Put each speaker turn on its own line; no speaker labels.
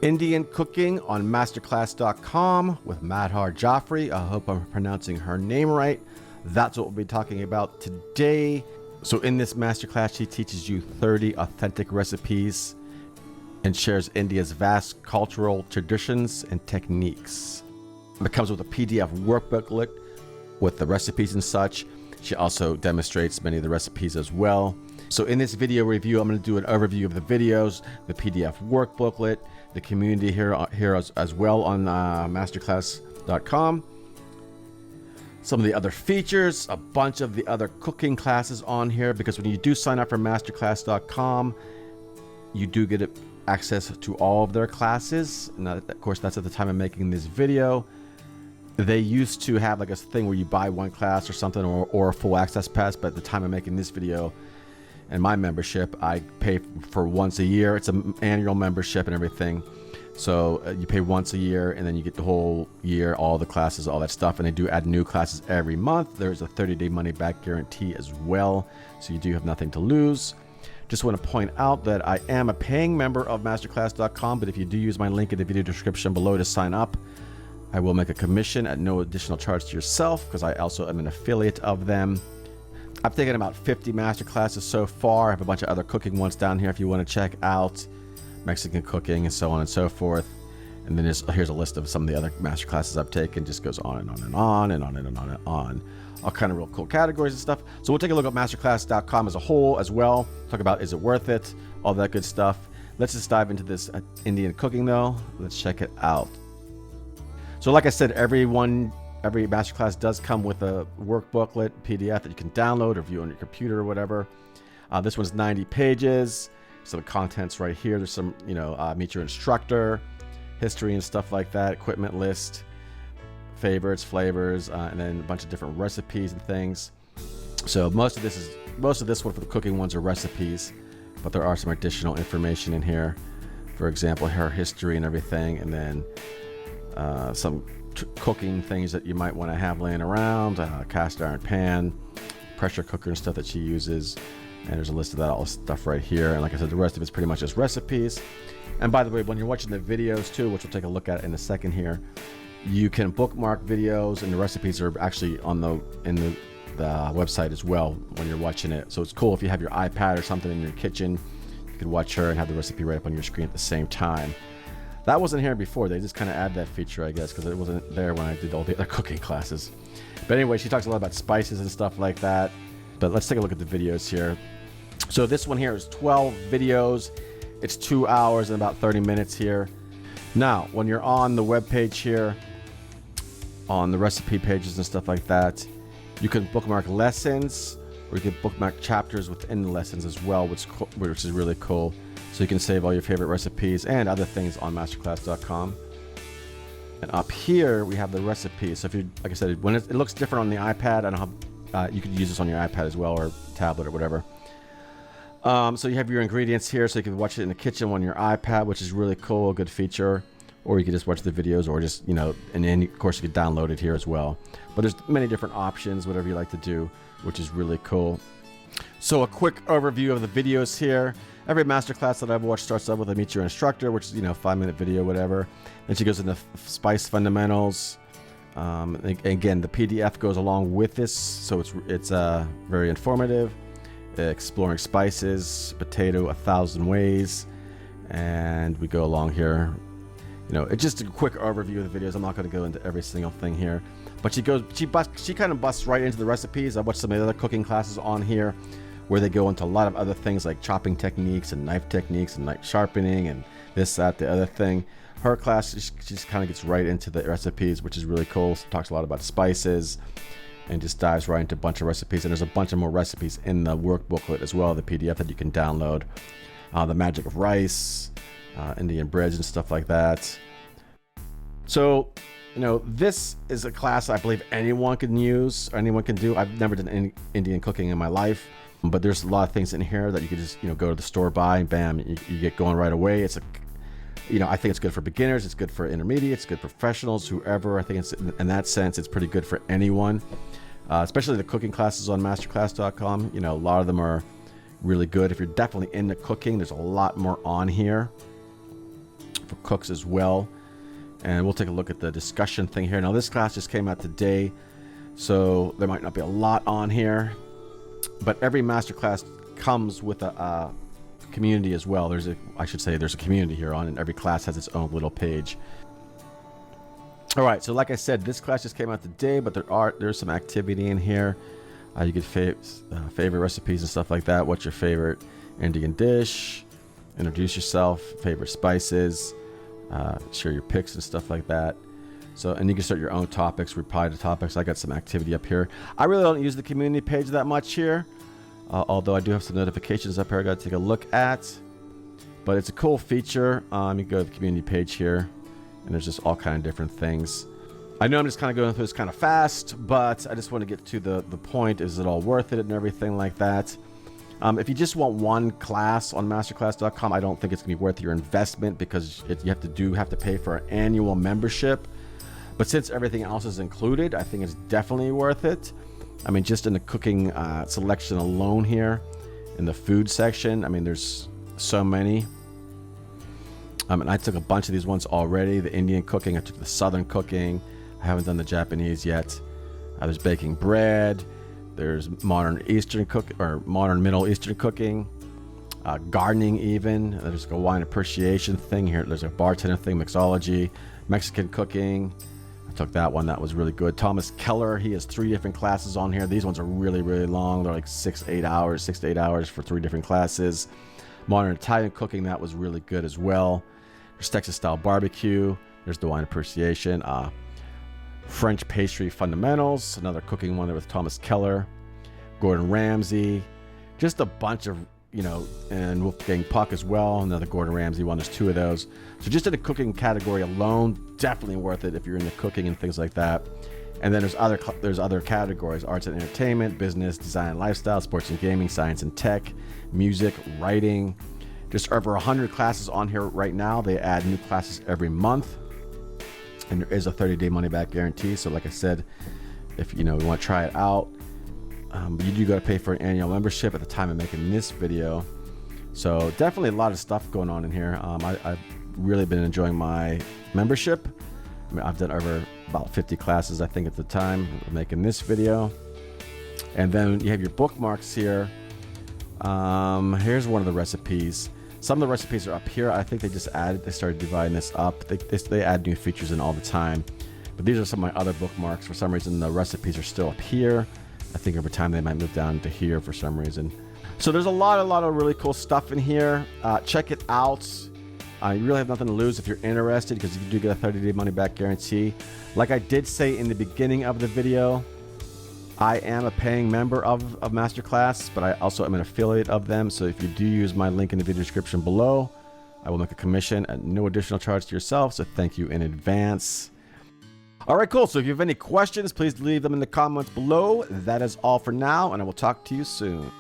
Indian cooking on masterclass.com with MADHUR Jaffrey. I hope I'm pronouncing her name right. That's what we'll be talking about today. So in this masterclass, she teaches you 30 authentic recipes and shares India's vast cultural traditions and techniques. It comes with a PDF workbooklet with the recipes and such. She also demonstrates many of the recipes as well. So in this video review, I'm going to do an overview of the videos, the PDF workbooklet, the community here as well on masterclass.com. Some of the other features, a bunch of the other cooking classes on here, because when you do sign up for masterclass.com, you do get access to all of their classes. And of course, that's at the time of making this video. They used to have like a thing where you buy one class or something, or a full access pass, but at the time of making this video and my membership, I pay for once a year. It's an annual membership and everything. So you pay once a year and then you get the whole year, all the classes, all that stuff. And they do add new classes every month. There's a 30-day money-back guarantee as well. So you do have nothing to lose. Just want to point out that I am a paying member of masterclass.com, but if you do use my link in the video description below to sign up, I will make a commission at no additional charge to yourself, because I also am an affiliate of them. I've taken about 50 masterclasses so far. I have a bunch of other cooking ones down here if you want to check out Mexican cooking and so on and so forth. And then here's a list of some of the other masterclasses I've taken. Just goes on and on and on and on and on and on. All kind of real cool categories and stuff. So we'll take a look at masterclass.com as a whole as well. Talk about, is it worth it? All that good stuff. Let's just dive into this Indian cooking though. Let's check it out. So like I said, every masterclass does come with a workbooklet, PDF that you can download or view on your computer or whatever. This one's 90 pages. So the content's right here. There's some, meet your instructor, history and stuff like that, equipment list, favorites, flavors, and then a bunch of different recipes and things. So most of this one for the cooking ones are recipes, but there are some additional information in here. For example, her history and everything, and then some cooking things that you might want to have laying around, cast iron pan, pressure cooker and stuff that she uses. And there's a list of that all stuff right here. And like I said, the rest of it's pretty much just recipes. And by the way, when you're watching the videos too, which we'll take a look at in a second here, you can bookmark videos, and the recipes are actually in the website as well when you're watching it. So it's cool if you have your iPad or something in your kitchen, you could watch her and have the recipe right up on your screen at the same time. That wasn't here before. They just kind of add that feature, I guess, because it wasn't there when I did all the other cooking classes. But anyway, she talks a lot about spices and stuff like that. But let's take a look at the videos here. So this one here is 12 videos. It's 2 hours and about 30 minutes here. Now, when you're on the web page here, on the recipe pages and stuff like that, you can bookmark lessons, or you can bookmark chapters within the lessons as well, which is really cool. So you can save all your favorite recipes and other things on masterclass.com. And up here we have the recipes. So if you, like I said, when it looks different on the iPad, I don't have, you could use this on your iPad as well, or tablet or whatever. So you have your ingredients here, so you can watch it in the kitchen on your iPad, which is really cool, a good feature. Or you can just watch the videos, or just, and then of course you can download it here as well. But there's many different options, whatever you like to do, which is really cool. So a quick overview of the videos here. Every masterclass that I've watched starts out with a meet your instructor, which is, 5-minute video, whatever. Then she goes into spice fundamentals. Again, the PDF goes along with this, so it's very informative. Exploring spices, potato 1,000 ways, and we go along here. It's just a quick overview of the videos. I'm not going to go into every single thing here, but she kind of busts right into the recipes. I watched some of the other cooking classes on here where they go into a lot of other things like chopping techniques and knife techniques and knife sharpening and this, that, the other thing. Her class, she just kind of gets right into the recipes, which is really cool. She talks a lot about spices and just dives right into a bunch of recipes. And there's a bunch of more recipes in the workbooklet as well, the PDF that you can download. The magic of rice, Indian breads and stuff like that. So, this is a class I believe anyone can use, or anyone can do. I've never done any Indian cooking in my life, but there's a lot of things in here that you can just, go to the store, buy, and bam, you get going right away. It's I think it's good for beginners, it's good for intermediates, good professionals, whoever. I think it's, in that sense, it's pretty good for anyone, especially the cooking classes on masterclass.com. A lot of them are really good. If you're definitely into cooking, there's a lot more on here for cooks as well. And we'll take a look at the discussion thing here. Now this class just came out today, so there might not be a lot on here, but every masterclass comes with a community as well. There's a community here on, and every class has its own little page. All right, so like I said, this class just came out today, but there's some activity in here. You get favorite recipes and stuff like that. What's your favorite Indian dish? Introduce yourself. Favorite spices. Share your picks and stuff like that. So, and you can start your own topics, reply to topics. I got some activity up here. I really don't use the community page that much here, although I do have some notifications up here I got to take a look at. But it's a cool feature. You go to the community page here, and there's just all kind of different things. I know I'm just kind of going through this kind of fast, but I just want to get to the point. Is it all worth it and everything like that? If you just want one class on masterclass.com, I don't think it's going to be worth your investment, because you have to pay for an annual membership. But since everything else is included, I think it's definitely worth it. I mean, just in the cooking selection alone here, in the food section, I mean, there's so many. And I took a bunch of these ones already. The Indian cooking, I took the Southern cooking. I haven't done the Japanese yet. There's baking bread. There's modern Eastern modern Middle Eastern cooking, gardening even. There's a wine appreciation thing here. There's a bartender thing, mixology, Mexican cooking. I took that one. That was really good. Thomas Keller, he has 3 different classes on here. These ones are really, really long. They're like 6 to 8 hours for 3 different classes. Modern Italian cooking, that was really good as well. There's Texas style barbecue. There's the wine appreciation. French pastry fundamentals, another cooking one there with Thomas Keller. Gordon Ramsay, just a bunch of, and Wolfgang Puck as well, another Gordon Ramsay one. There's 2 of those. So just in the cooking category alone, definitely worth it if you're into cooking and things like that. And then there's other categories: arts and entertainment, business, design and lifestyle, sports and gaming, science and tech, music, writing. Just over 100 classes on here right now. They add new classes every month. And there is a 30-day money-back guarantee. So like I said, if you want to try it out, but you do got to pay for an annual membership at the time of making this video. So definitely a lot of stuff going on in here. I've really been enjoying my membership. I mean, I've done over about 50 classes, I think, at the time of making this video. And then you have your bookmarks here. Here's one of the recipes. Some of the recipes are up here. I think they started dividing this up. They add new features in all the time. But these are some of my other bookmarks. For some reason, the recipes are still up here. I think over time they might move down to here for some reason. So there's a lot of really cool stuff in here. Check it out. You really have nothing to lose if you're interested, because you do get a 30-day money-back guarantee. Like I did say in the beginning of the video, I am a paying member of Masterclass, but I also am an affiliate of them. So if you do use my link in the video description below, I will make a commission at no additional charge to yourself. So thank you in advance. All right, cool. So if you have any questions, please leave them in the comments below. That is all for now, and I will talk to you soon.